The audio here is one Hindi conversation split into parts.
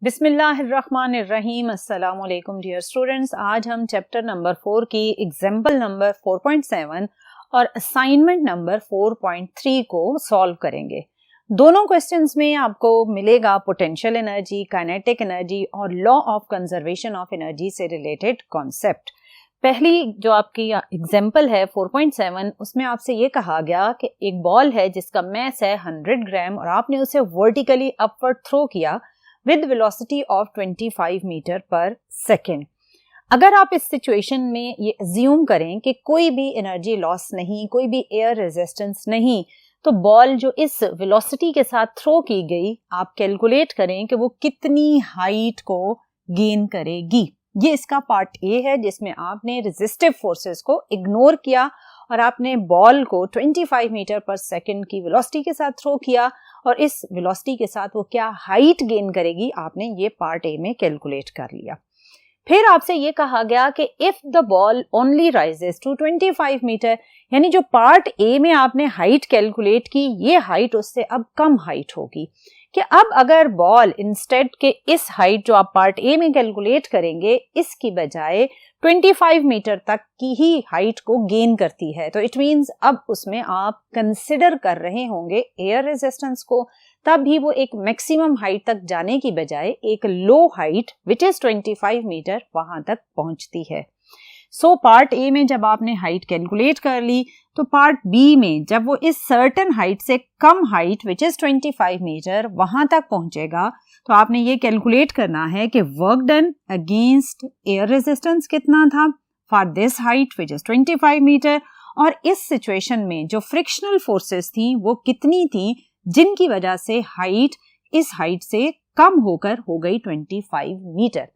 बिस्मिल्लाहिर्रहमानिर्रहीम। अस्सलाम वालेकुम डियर स्टूडेंट्स। आज हम चैप्टर नंबर 4 की एग्जाम्पल नंबर 4.7 और असाइनमेंट नंबर 4.3 को सॉल्व करेंगे। दोनों क्वेश्चंस में आपको मिलेगा पोटेंशियल एनर्जी, काइनेटिक एनर्जी और law of conservation of energy से रिलेटेड कॉन्सेप्ट। पहली जो आपकी एग्जाम्पल है 4.7, उसमें आपसे ये कहा गया कि एक बॉल है जिसका मैस है 100 ग्राम और आपने उसे वर्टिकली अपवर्ड थ्रो किया विद वेलोसिटी ऑफ 25 मीटर पर सेकेंड। अगर आप इस सिचुएशन में ये अज्यूम करें कि कोई भी एनर्जी लॉस नहीं, कोई भी एयर रेजिस्टेंस नहीं, तो बॉल जो इस वेलोसिटी के साथ थ्रो की गई, आप कैलकुलेट करें कि वो कितनी हाइट को गेन करेगी। ये इसका पार्ट ए है जिसमें आपने रेजिस्टिव फोर्सेस को इग्नोर किया और आपने बॉल को 25 मीटर पर सेकेंड की वेलोसिटी के साथ थ्रो किया और इस वेलोसिटी के साथ वो क्या हाइट गेन करेगी आपने ये पार्ट ए में कैलकुलेट कर लिया। फिर आपसे ये कहा गया कि if the ball only rises to 25 meter, यानी जो पार्ट ए में आपने हाइट कैलकुलेट की, ये हाइट उससे अब कम हाइट होगी। कि अब अगर बॉल इंस्टेड के इस हाइट जो आप पार्ट ए में कैलकुलेट करेंगे, इसकी बजाय 25 मीटर तक की ही हाइट को गेन करती है, तो इट मींस अब उसमें आप कंसिडर कर रहे होंगे एयर रेजिस्टेंस को, तब भी वो एक मैक्सिमम हाइट तक जाने की बजाय एक लो हाइट विच इज 25 मीटर वहां तक पहुंचती है। सो पार्ट ए में जब आपने हाइट कैलकुलेट कर ली, तो पार्ट बी में जब वो इस सर्टेन हाइट से कम हाइट विच इज 25 मीटर वहां तक पहुंचेगा, तो आपने ये कैलकुलेट करना है कि work done against air resistance कितना था for this height which is 25 meter, और इस सिचुएशन में जो फ्रिक्शनल फोर्सेस थी वो कितनी थी जिनकी वजह से हाइट इस हाइट से कम होकर हो गई 25 मीटर।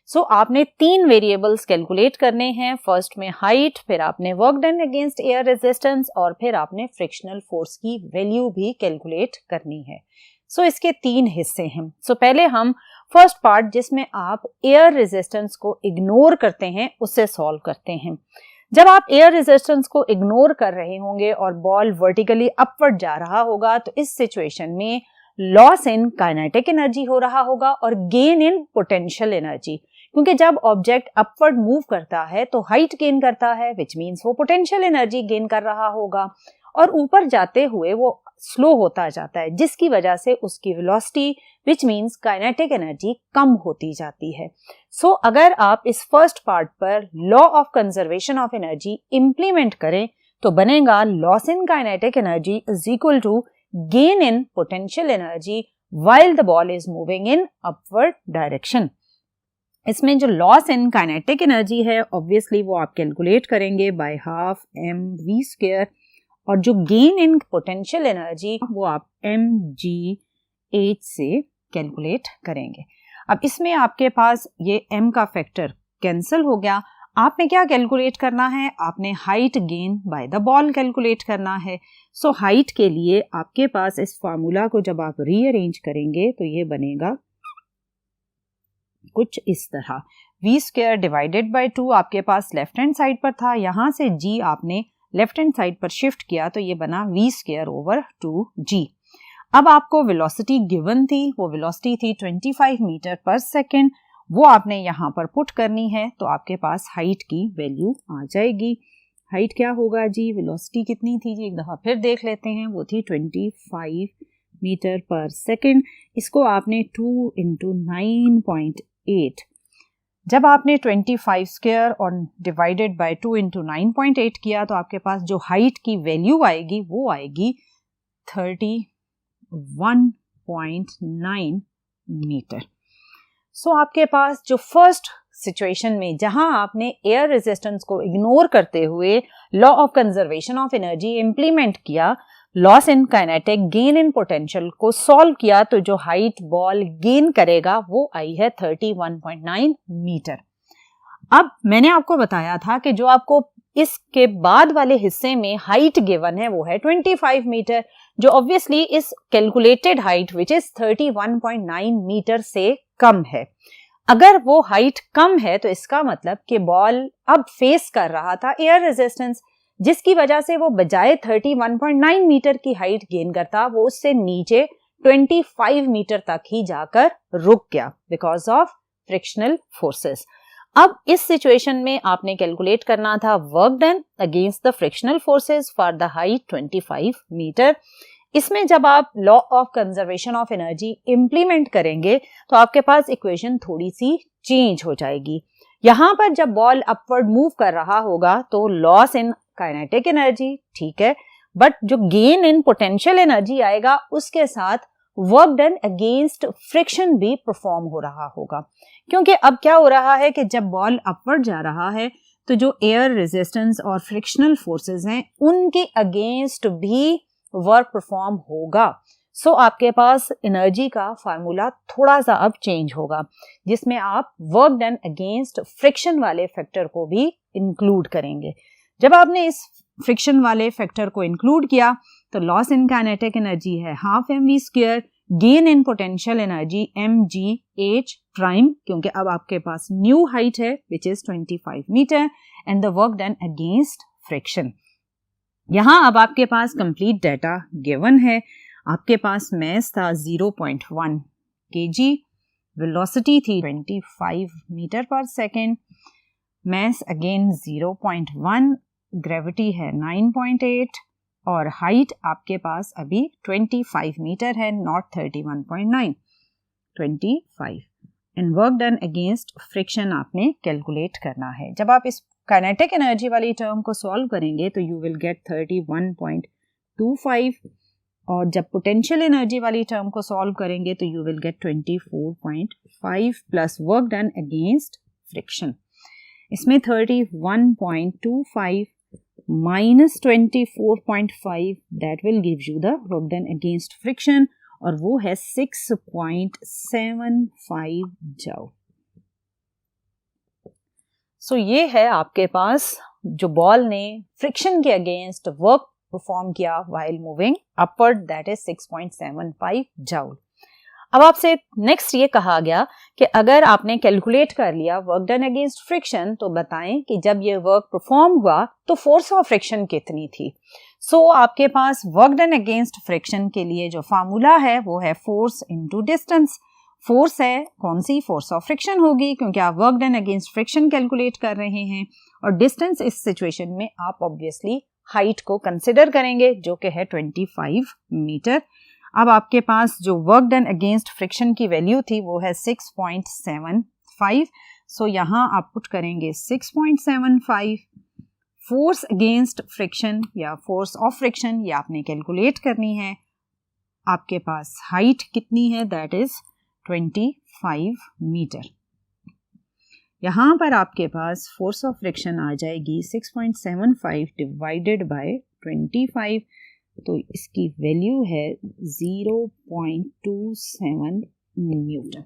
सो आपने तीन वेरिएबल्स कैलकुलेट करने हैं, फर्स्ट में हाइट, फिर आपने work done against air resistance और फिर आपने फ्रिक्शनल फोर्स की वैल्यू भी कैलकुलेट करनी है। सो इसके तीन हिस्से हैं। सो पहले हम फर्स्ट पार्ट जिसमें आप एयर रेजिस्टेंस को इग्नोर करते हैं उससे सॉल्व करते हैं। जब आप एयर रेजिस्टेंस को इग्नोर कर रहे होंगे और बॉल वर्टिकली अपवर्ड जा रहा होगा, तो इस सिचुएशन में लॉस इन काइनेटिक एनर्जी हो रहा होगा और गेन इन पोटेंशियल एनर्जी, क्योंकि जब ऑब्जेक्ट अपवर्ड मूव करता है तो हाइट गेन करता है, विच मीन्स वो पोटेंशियल एनर्जी गेन कर रहा होगा, और ऊपर जाते हुए वो स्लो होता जाता है जिसकी वजह से उसकी velocity which means kinetic energy कम होती जाती है। सो अगर आप इस फर्स्ट पार्ट पर law of conservation of energy implement करें तो बनेगा loss in kinetic energy is equal to gain in potential energy while the ball is moving in upward direction. इसमें जो लॉस इन काइनेटिक एनर्जी है ऑब्वियसली वो आप कैलकुलेट करेंगे बाय हाफ mv², और जो गेन इन पोटेंशियल एनर्जी वो आप mgh से कैलकुलेट करेंगे। अब इसमें आपके पास ये m का फैक्टर कैंसिल हो गया। आपने क्या कैलकुलेट करना है, आपने height gain by the ball calculate करना है। सो हाइट के लिए आपके पास इस फार्मूला को जब आप रीअरेंज करेंगे तो ये बनेगा कुछ इस तरह, v² डिवाइडेड बाय 2 आपके पास लेफ्ट हैंड साइड पर था, यहां से g आपने लेफ्ट हैंड साइड पर शिफ्ट किया तो ये बना v² ओवर 2g। अब आपको वेलोसिटी गिवन थी, वो वेलोसिटी थी 25 मीटर पर सेकेंड, वो आपने यहाँ पर पुट करनी है, तो आपके पास हाइट की वैल्यू आ जाएगी। हाइट क्या होगा जी, वेलोसिटी कितनी थी जी, एक दफा फिर देख लेते हैं, वो थी 25 मीटर पर सेकेंड। इसको आपने 2 × 9.8, जब आपने 25² और डिवाइडेड बाय 2 × 9.8 किया तो आपके पास जो हाइट की वैल्यू आएगी वो आएगी 31.9 मीटर। सो आपके पास जो फर्स्ट सिचुएशन में जहां आपने एयर रेजिस्टेंस को इग्नोर करते हुए law of conservation of energy implement किया, loss in kinetic gain in potential को सॉल्व किया, तो जो हाइट बॉल गेन करेगा वो आई है 31.9 मीटर। अब मैंने आपको बताया था कि जो आपको इसके बाद वाले हिस्से में हाइट गिवन है वो है 25 मीटर, जो ऑब्वियसली इस calculated height which is 31.9 meter से कम है। अगर वो हाइट कम है तो इसका मतलब कि बॉल अब फेस कर रहा था एयर रेजिस्टेंस, जिसकी वजह से वो बजाय 31.9 मीटर की हाइट गेन करता वो उससे नीचे 25 मीटर तक ही जाकर रुक गया बिकॉज ऑफ फ्रिक्शनल फोर्सेस। अब इस सिचुएशन में आपने कैलकुलेट करना था work done against the frictional forces for the height 25 meter. इसमें जब आप law of conservation of energy implement करेंगे तो आपके पास इक्वेशन थोड़ी सी चेंज हो जाएगी। यहां पर जब बॉल अपवर्ड मूव कर रहा होगा तो लॉस इन काइनेटिक एनर्जी, ठीक है, बट जो गेन इन पोटेंशियल एनर्जी आएगा उसके साथ वर्क डन अगेंस्ट फ्रिक्शन भी परफॉर्म हो रहा होगा। क्योंकि अब क्या हो रहा है कि जब बॉल अपवर्ड जा रहा है तो जो एयर रेजिस्टेंस और फ्रिक्शनल फोर्सेस हैं उनके अगेंस्ट भी वर्क परफॉर्म होगा। सो आपके पास एनर्जी का फार्मूला थोड़ा सा अब चेंज होगा जिसमें आप वर्क डन अगेंस्ट फ्रिक्शन वाले फैक्टर को भी इंक्लूड करेंगे। जब आपने इस फ्रिक्शन वाले फैक्टर को इंक्लूड किया तो लॉस इन काइनेटिक एनर्जी है half mv², gain in potential energy mgh prime, क्योंकि अब आपके पास न्यू हाइट है which is 25 meter, and the work done against friction. यहां अब आपके पास कंप्लीट डाटा गिवन है। आपके पास मास था 0.1 kg, वेलोसिटी थी 25 मीटर पर सेकेंड, मास अगेन 0.1, ग्रेविटी है 9.8 और हाइट आपके पास अभी 25 मीटर है, not 31.9, 25, and work done against friction आपने कैलकुलेट करना है। जब आप इस काइनेटिक एनर्जी वाली टर्म को सॉल्व करेंगे तो यू विल गेट 31.25 और जब पोटेंशियल एनर्जी वाली टर्म को सॉल्व करेंगे तो you will get 24.5 plus work done against friction. इसमें 31.25 minus 24.5 that will give you the work done against friction और वो है 6.75 जूल। सो ये है आपके पास जो बॉल ने फ्रिक्शन के अगेंस्ट वर्क परफॉर्म किया while moving upward, that is 6.75 joule. अब आपसे नेक्स्ट ये कहा गया कि अगर आपने कैलकुलेट कर लिया वर्क डन अगेंस्ट फ्रिक्शन तो बताएं कि जब ये वर्क परफॉर्म हुआ तो फोर्स ऑफ फ्रिक्शन कितनी थी। सो आपके पास वर्क डन अगेंस्ट फ्रिक्शन के लिए जो फार्मूला है वो है फोर्स इनटू डिस्टेंस। फोर्स है कौन सी, फोर्स ऑफ फ्रिक्शन होगी क्योंकि आप work done against friction calculate कर रहे हैं, और डिस्टेंस इस सिचुएशन में आप ऑब्वियसली हाइट को कंसिडर करेंगे जो कि है 25 मीटर। अब आपके पास जो वर्क डन अगेंस्ट फ्रिक्शन की वैल्यू थी वो है 6.75। सो यहाँ आप पुट करेंगे 6.75। फोर्स अगेंस्ट फ्रिक्शन या फोर्स ऑफ फ्रिक्शन ये आपने कैलकुलेट करनी है। आपके पास हाइट कितनी है, दैट इज 25 मीटर। यहाँ पर आपके पास फोर्स ऑफ फ्रिक्शन आ जाएगी 6.75 डिवाइडेड बाय 25, तो इसकी वैल्यू है 0.27 न्यूटन।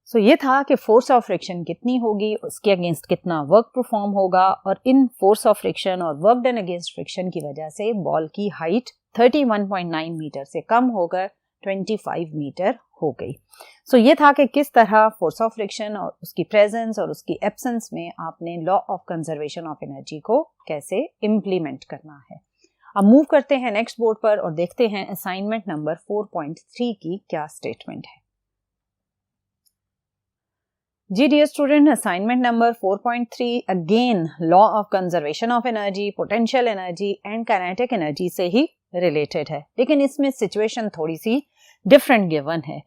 सो ये था कि फोर्स ऑफ फ्रिक्शन कितनी होगी, उसके अगेंस्ट कितना वर्क परफॉर्म होगा, और इन फोर्स ऑफ फ्रिक्शन और वर्क डन अगेंस्ट फ्रिक्शन की वजह से बॉल की हाइट 31.9 मीटर से कम होकर 25 मीटर हो गई। सो ये था कि किस तरह फोर्स ऑफ फ्रिक्शन और उसकी प्रेजेंस और उसकी एब्सेंस में आपने law of conservation of energy को कैसे इम्प्लीमेंट करना है। अब मूव करते हैं नेक्स्ट बोर्ड पर और देखते हैं असाइनमेंट नंबर 4.3 की क्या स्टेटमेंट है। जी dear student, assignment number 4.3 again law of conservation of energy, potential energy and kinetic energy से ही रिलेटेड है, लेकिन इसमें सिचुएशन थोड़ी सी डिफरेंट गिवन है।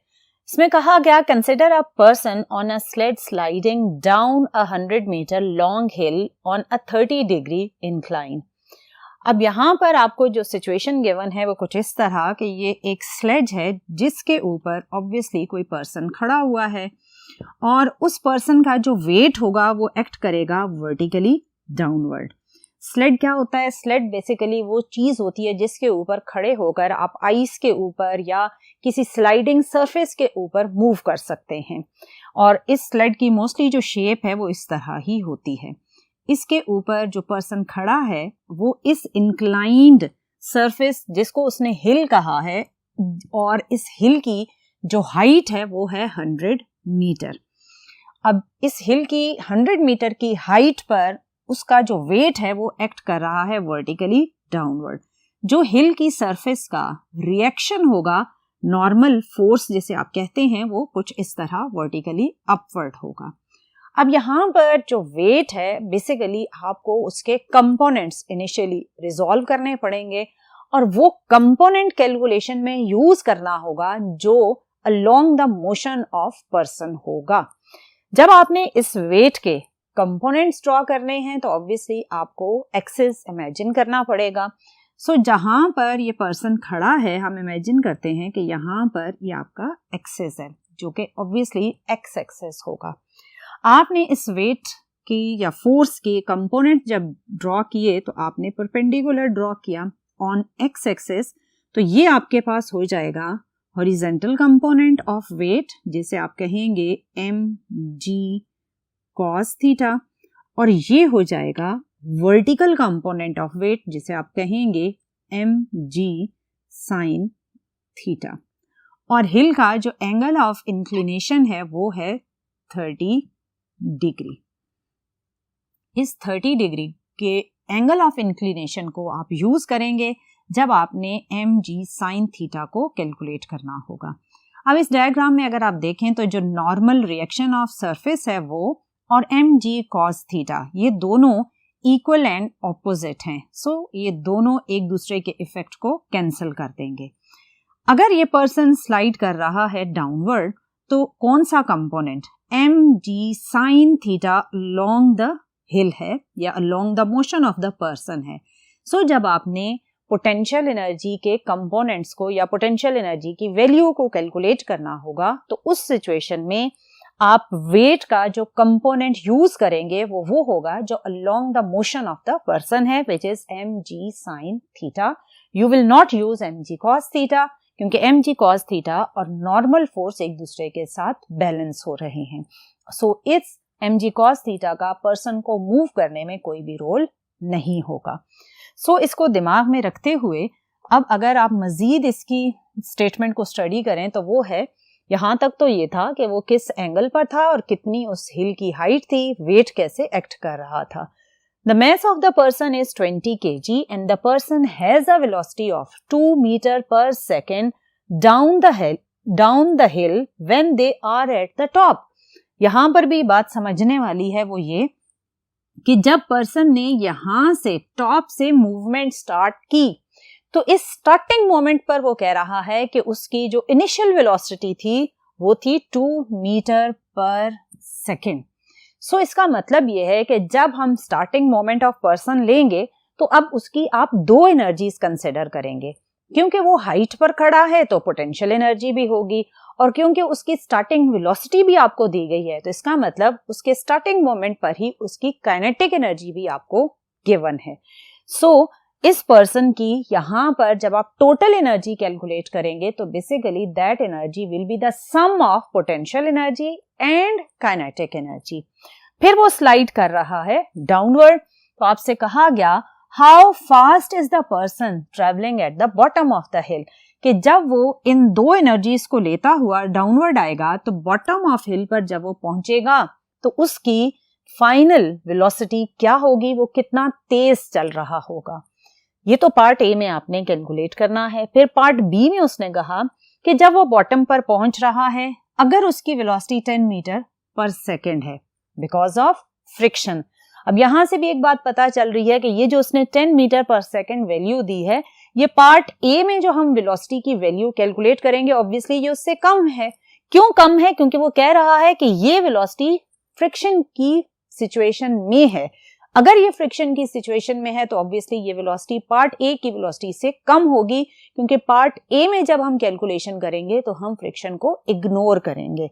इसमें कहा गया consider a person on a sled sliding down a 100 meter long hill on a 30 degree incline. अब यहाँ पर आपको जो सिचुएशन गिवन है वो कुछ इस तरह कि ये एक स्लेज है जिसके ऊपर ऑब्वियसली कोई पर्सन खड़ा हुआ है और उस पर्सन का जो वेट होगा वो एक्ट करेगा वर्टिकली डाउनवर्ड। स्लेड क्या होता है? स्लेड बेसिकली वो चीज होती है जिसके ऊपर खड़े होकर आप आइस के ऊपर या किसी स्लाइडिंग सरफेस के ऊपर मूव कर सकते हैं, और इस स्लेड की मोस्टली जो शेप है वो इस तरह ही होती है। इसके ऊपर जो पर्सन खड़ा है वो इस इंक्लाइंड सरफेस जिसको उसने हिल कहा है, और इस हिल की जो हाइट है वो है 100 मीटर। अब इस हिल की 100 मीटर की हाइट पर उसका जो वेट है वो एक्ट कर रहा है वर्टिकली डाउनवर्ड। जो हिल की सरफेस का रिएक्शन होगा नॉर्मल फोर्स जिसे आप कहते हैं वो कुछ इस तरह वर्टिकली अपवर्ड होगा। अब यहाँ पर जो वेट है बेसिकली आपको उसके कंपोनेंट्स इनिशियली रिजॉल्व करने पड़ेंगे और वो कंपोनेंट कैलकुलेशन में यूज करना होगा जो along the motion of person होगा। जब आपने इस वेट के कंपोनेंट्स ड्रॉ करने हैं तो ऑब्वियसली आपको एक्सिस इमेजिन करना पड़ेगा। सो जहां पर ये पर्सन खड़ा है हम इमेजिन करते हैं कि यहाँ पर ये आपका एक्सिस है जो कि ऑब्वियसली एक्स एक्सिस होगा। आपने इस वेट की या फोर्स के कंपोनेंट जब ड्रॉ किए तो आपने परपेंडिकुलर ड्रॉ किया ऑन एक्स एक्सिस, तो ये आपके पास हो जाएगा हॉरिजेंटल कंपोनेंट ऑफ वेट जिसे आप कहेंगे mg cos थीटा, और ये हो जाएगा वर्टिकल कंपोनेंट ऑफ वेट जिसे आप कहेंगे mg sin थीटा। और हिल का जो एंगल ऑफ इंक्लिनेशन है वो है 30 डिग्री। इस 30 डिग्री के एंगल ऑफ इंक्लिनेशन को आप यूज करेंगे जब आपने mg sin थीटा को कैलकुलेट करना होगा। अब इस डायग्राम में अगर आप देखें तो जो नॉर्मल रिएक्शन ऑफ सरफेस है वो और mg cos थीटा ये दोनों इक्वल एंड ऑपोजिट हैं। सो ये दोनों एक दूसरे के इफेक्ट को कैंसिल कर देंगे। अगर ये पर्सन स्लाइड कर रहा है डाउनवर्ड तो कौन सा component mg sin theta along the हिल है या along the motion of the person है। सो जब आपने पोटेंशियल एनर्जी के कंपोनेंट्स को या पोटेंशियल एनर्जी की वैल्यू को कैलकुलेट करना होगा तो उस सिचुएशन में आप वेट का जो कंपोनेंट यूज करेंगे वो होगा जो along the motion of the person है which is mg sin theta. You will not use mg cos theta क्योंकि mg cos थीटा और नॉर्मल फोर्स एक दूसरे के साथ बैलेंस हो रहे हैं। सो इस mg cos थीटा का पर्सन को मूव करने में कोई भी रोल नहीं होगा। सो इसको दिमाग में रखते हुए अब अगर आप मजीद इसकी स्टेटमेंट को स्टडी करें तो वो है, यहाँ तक तो ये था कि वो किस एंगल पर था और कितनी उस हिल की हाइट थी, वेट कैसे एक्ट कर रहा था। The mass of the person is 20 kg and the person has a velocity of 2 meter per second down the hill when they are at the top। यहाँ पर भी बात समझने वाली है वो ये कि जब पर्सन ने यहां से टॉप से मूवमेंट स्टार्ट की तो इस स्टार्टिंग मोमेंट पर वो कह रहा है कि उसकी जो इनिशियल वेलोसिटी थी वो थी 2 मीटर पर सेकेंड। सो इसका मतलब ये है कि जब हम स्टार्टिंग मोमेंट ऑफ पर्सन लेंगे तो अब उसकी आप दो एनर्जीज कंसिडर करेंगे, क्योंकि वो हाइट पर खड़ा है तो पोटेंशियल एनर्जी भी होगी और क्योंकि उसकी स्टार्टिंग वेलोसिटी भी आपको दी गई है तो इसका मतलब उसके स्टार्टिंग मोमेंट पर ही उसकी काइनेटिक एनर्जी भी आपको गिवन है। सो इस पर्सन की यहाँ पर जब आप टोटल एनर्जी कैलकुलेट करेंगे तो basically that energy will be the sum of potential energy and kinetic energy. फिर वो स्लाइड कर रहा है डाउनवर्ड, तो आपसे कहा गया how fast is the person travelling at the bottom of the हिल, कि जब वो इन दो एनर्जीज को लेता हुआ डाउनवर्ड आएगा तो बॉटम ऑफ हिल पर जब वो पहुंचेगा तो उसकी फाइनल वेलोसिटी क्या होगी, वो कितना तेज चल रहा होगा। ये तो पार्ट ए में आपने कैलकुलेट करना है। फिर पार्ट बी में उसने कहा कि जब वो बॉटम पर पहुंच रहा है अगर उसकी वेलोसिटी 10 मीटर पर सेकेंड है बिकॉज ऑफ फ्रिक्शन। अब यहां से भी एक बात पता चल रही है कि ये जो उसने 10 मीटर पर सेकेंड वैल्यू दी है ये पार्ट ए में जो हम वेलोसिटी की वैल्यू कैलकुलेट करेंगे ऑब्वियसली ये उससे कम है। क्यों कम है? क्योंकि वो कह रहा है कि ये वेलोसिटी फ्रिक्शन की सिचुएशन में है। अगर ये फ्रिक्शन की सिचुएशन में है तो ऑब्वियसली ये वेलोसिटी पार्ट ए की वेलोसिटी से कम होगी, क्योंकि पार्ट ए में जब हम कैलकुलेशन करेंगे तो हम फ्रिक्शन को इग्नोर करेंगे।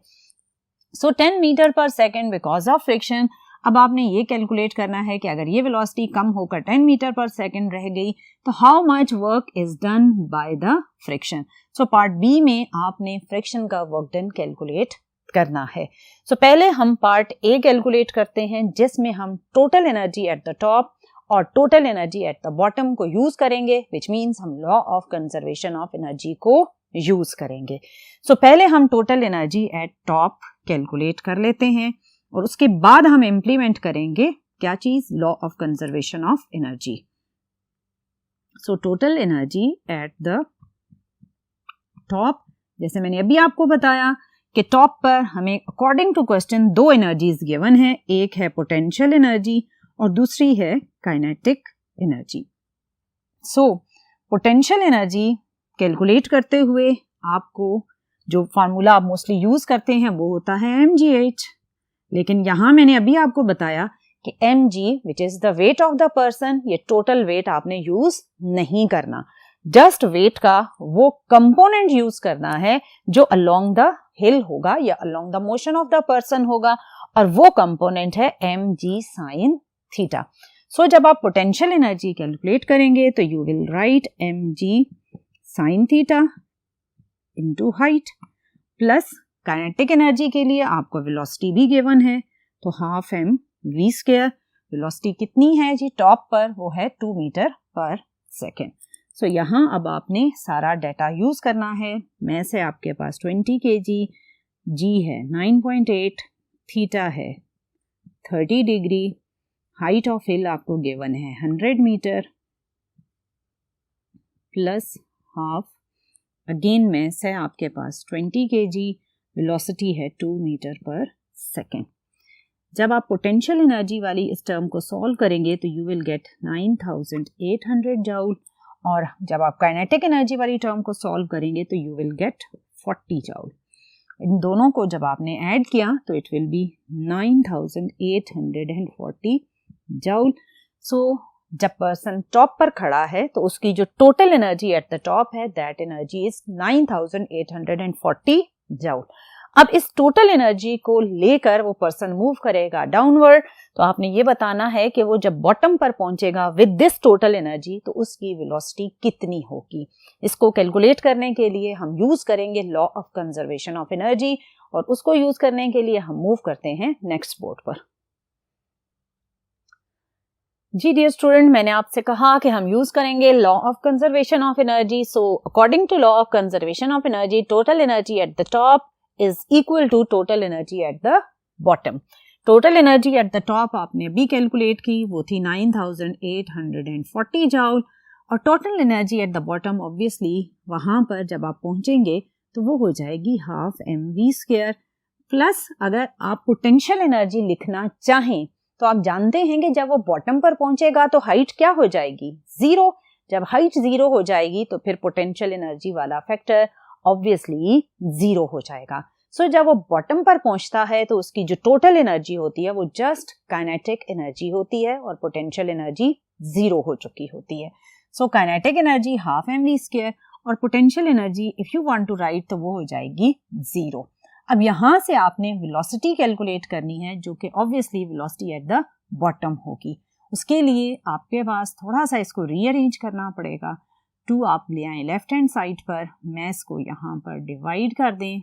सो 10 मीटर पर सेकेंड बिकॉज ऑफ फ्रिक्शन। अब आपने ये कैलकुलेट करना है कि अगर ये वेलोसिटी कम होकर 10 मीटर पर सेकेंड रह गई तो how much work is done by the friction. So part B में आपने फ्रिक्शन का वर्क डन कैलकुलेट करना है। सो पहले हम पार्ट ए कैलकुलेट करते हैं जिसमें हम total energy at the top और total energy at the bottom को यूज करेंगे, विच मीन्स हम law of conservation of energy को यूज करेंगे। सो पहले हम total energy at top calculate कर लेते हैं और उसके बाद हम इंप्लीमेंट करेंगे क्या चीज, law of conservation of energy. So total energy at the top जैसे मैंने अभी आपको बताया कि टॉप पर हमें अकॉर्डिंग टू क्वेश्चन दो एनर्जीज गिवन है, एक है पोटेंशियल एनर्जी और दूसरी है kinetic energy. So potential energy calculate करते हुए आपको जो फार्मूला आप मोस्टली यूज करते हैं वो होता है mgh, लेकिन यहां मैंने अभी आपको बताया कि mg which is the weight of the person, ये टोटल वेट आपने यूज नहीं करना, जस्ट वेट का वो कंपोनेंट यूज करना है जो अलोंग द हिल होगा या along the motion of the person होगा, और वो कंपोनेंट है mg sin थीटा। सो जब आप पोटेंशियल एनर्जी कैलकुलेट करेंगे तो you will write mg sin theta into height plus kinetic energy के लिए आपको वेलोसिटी भी गिवन है, तो half m v square. Velocity कितनी है जी टॉप पर, वो है 2 मीटर पर सेकेंड। सो यहाँ अब आपने सारा डाटा यूज करना है। मैस है आपके पास 20 kg, g है 9.8, थीटा है 30 डिग्री, हाइट ऑफ हिल आपको गिवन है 100 meter plus half, again mass है आपके पास 20 kg, वेलोसिटी है 2 मीटर पर सेकेंड। जब आप पोटेंशियल एनर्जी वाली इस टर्म को सॉल्व करेंगे तो यू विल गेट 9800 जूल, और जब आप काइनेटिक एनर्जी वाली टर्म को सॉल्व करेंगे तो यू विल गेट 40 जूल। इन दोनों को जब आपने ऐड किया तो इट विल बी 9840 जूल। सो जब पर्सन टॉप पर खड़ा है तो उसकी जो total energy at the top है दैट एनर्जी इज 9840 जूल। अब इस टोटल एनर्जी को लेकर वो पर्सन मूव करेगा डाउनवर्ड, तो आपने ये बताना है कि वो जब बॉटम पर पहुंचेगा विद दिस टोटल एनर्जी तो उसकी वेलोसिटी कितनी होगी। इसको कैलकुलेट करने के लिए हम यूज करेंगे law of conservation of energy, और उसको यूज करने के लिए हम मूव करते हैं नेक्स्ट बोर्ड पर। जी डियर स्टूडेंट, मैंने आपसे कहा कि हम यूज करेंगे law of conservation of energy. So according to law of conservation of energy, total energy at the top is equal to total energy at the bottom. Total energy at the top आपने अभी कैलकुलेट की, वो थी 9840 जूल, और total energy at the bottom obviously वहां पर जब आप पहुंचेंगे तो वो हो जाएगी हाफ mv स्क्वायर, प्लस अगर आप पोटेंशियल एनर्जी लिखना चाहें तो आप जानते हैं कि जब वो बॉटम पर पहुंचेगा तो हाइट क्या हो जाएगी, 0। जब हाइट 0 हो जाएगी तो फिर पोटेंशियल एनर्जी वाला फैक्टर ऑब्वियसली 0 हो जाएगा। सो जब वो बॉटम पर पहुंचता है तो उसकी जो टोटल एनर्जी होती है वो जस्ट काइनेटिक एनर्जी होती है और पोटेंशियल एनर्जी 0 हो चुकी होती है। So kinetic energy half mv square और potential energy if you want to write तो वो हो जाएगी 0। अब यहां से आपने वेलोसिटी कैलकुलेट करनी है जो कि obviously velocity at the bottom होगी। उसके लिए आपके पास थोड़ा सा इसको रीअरेंज करना पड़ेगा। 2 आप ले आए लेफ्ट हैंड साइड पर, मैस को यहाँ पर डिवाइड कर दें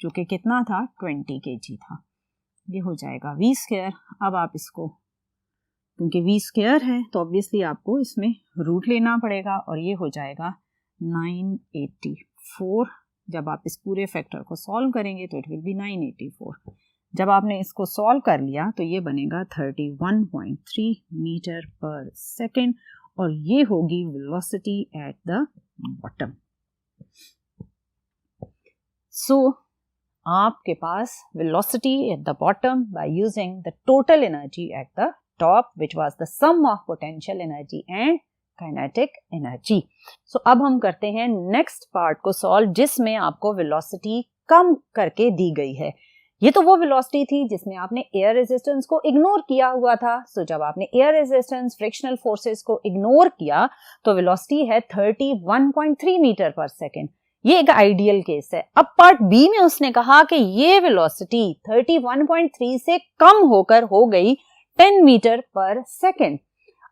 जो कि कितना था 20 kg था, ये हो जाएगा v स्क्वायर। अब आप इसको, क्योंकि v स्क्वायर है तो ऑब्वियसली आपको इसमें रूट लेना पड़ेगा और ये हो जाएगा 984। जब आप इस पूरे फैक्टर को सॉल्व करेंगे तो इट विल बी 984। जब आपने इसको सॉल्व कर लिया तो ये बनेगा 31.3 मीटर पर सेकेंड, और ये होगी velocity at the bottom. So आपके पास velocity at the bottom by using the total energy at the top which was the sum of potential energy and kinetic energy. So अब हम करते हैं नेक्स्ट पार्ट को सॉल्व, जिसमें आपको वेलोसिटी कम करके दी गई है। ये तो वो वेलोसिटी थी जिसमें आपने एयर रेजिस्टेंस को इग्नोर किया हुआ था। सो जब आपने एयर रेजिस्टेंस, फ्रिक्शनल फोर्सेस को इग्नोर किया तो वेलोसिटी है 31.3 मीटर पर सेकेंड। ये एक आइडियल केस है। अब पार्ट बी में उसने कहा कि ये वेलोसिटी 31.3 से कम होकर हो गई 10 मीटर पर सेकेंड।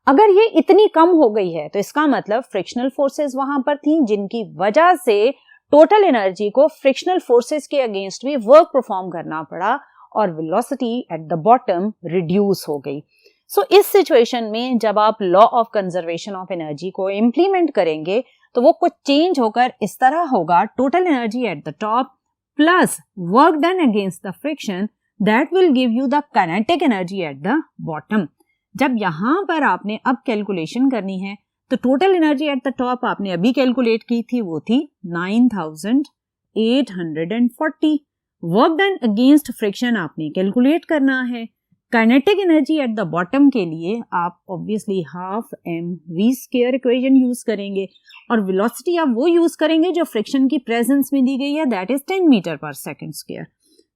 अगर ये इतनी कम हो गई है तो इसका मतलब फ्रिक्शनल फोर्सेस वहां पर थी जिनकी वजह से टोटल एनर्जी को फ्रिक्शनल फोर्सेस के अगेंस्ट भी वर्क परफॉर्म करना पड़ा और velocity at the bottom reduce हो गई। सो इस सिचुएशन में जब आप law of conservation of energy को इंप्लीमेंट करेंगे तो वो कुछ चेंज होकर इस तरह होगा, total energy at the top plus work done against the friction that will give you the kinetic energy at the bottom. जब यहां पर आपने अब कैलकुलेशन करनी है तो total energy at the top आपने अभी कैलकुलेट की थी, वो थी 9840। वर्क डन अगेंस्ट फ्रिक्शन आपने कैलकुलेट करना है। Kinetic energy at the bottom के लिए आप obviously half mv² equation use करेंगे और वेलोसिटी आप वो यूज करेंगे जो फ्रिक्शन की प्रेजेंस में दी गई है, दैट इज 10 मीटर पर second square.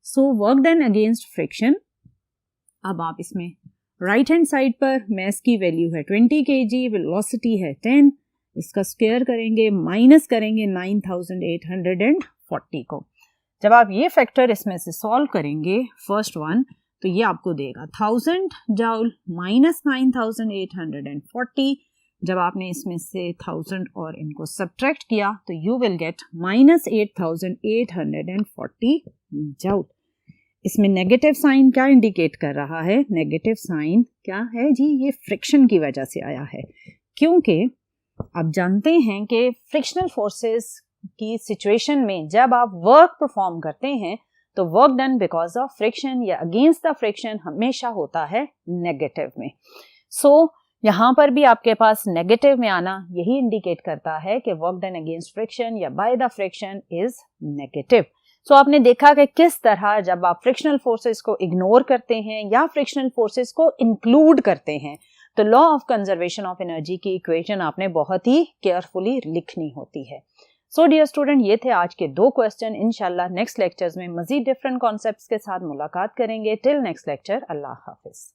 So work done against friction, अब आप इसमें राइट हैंड साइड पर मैस की वैल्यू है 20 kg, वेलोसिटी है 10, इसका स्क्वायर करेंगे, माइनस करेंगे 9840 को। जब आप ये फैक्टर इसमें से सॉल्व करेंगे फर्स्ट वन, तो ये आपको देगा 1000 जूल माइनस 9840। जब आपने इसमें से 1000 और इनको सब्ट्रैक्ट किया तो you will get minus 8840 joule. इसमें नेगेटिव साइन क्या इंडिकेट कर रहा है? नेगेटिव साइन क्या है जी? ये फ्रिक्शन की वजह से आया है, क्योंकि आप जानते हैं कि फ्रिक्शनल फोर्सेस की सिचुएशन में जब आप वर्क परफॉर्म करते हैं तो work done because of friction या अगेंस्ट द फ्रिक्शन हमेशा होता है नेगेटिव में। सो यहाँ पर भी आपके पास नेगेटिव में आना यही इंडिकेट करता है कि वर्क डन अगेंस्ट फ्रिक्शन या by the friction is negative. So आपने देखा कि किस तरह जब आप फ्रिक्शनल फोर्सेस को इग्नोर करते हैं या फ्रिक्शनल फोर्सेस को इंक्लूड करते हैं तो law of conservation of energy की इक्वेशन आपने बहुत ही केयरफुली लिखनी होती है। सो डियर स्टूडेंट, ये थे आज के 2 क्वेश्चन। इंशाल्लाह नेक्स्ट लेक्चर्स में मजीद डिफरेंट कॉन्सेप्ट्स के साथ मुलाकात करेंगे। टिल नेक्स्ट लेक्चर, अल्लाह हाफिज।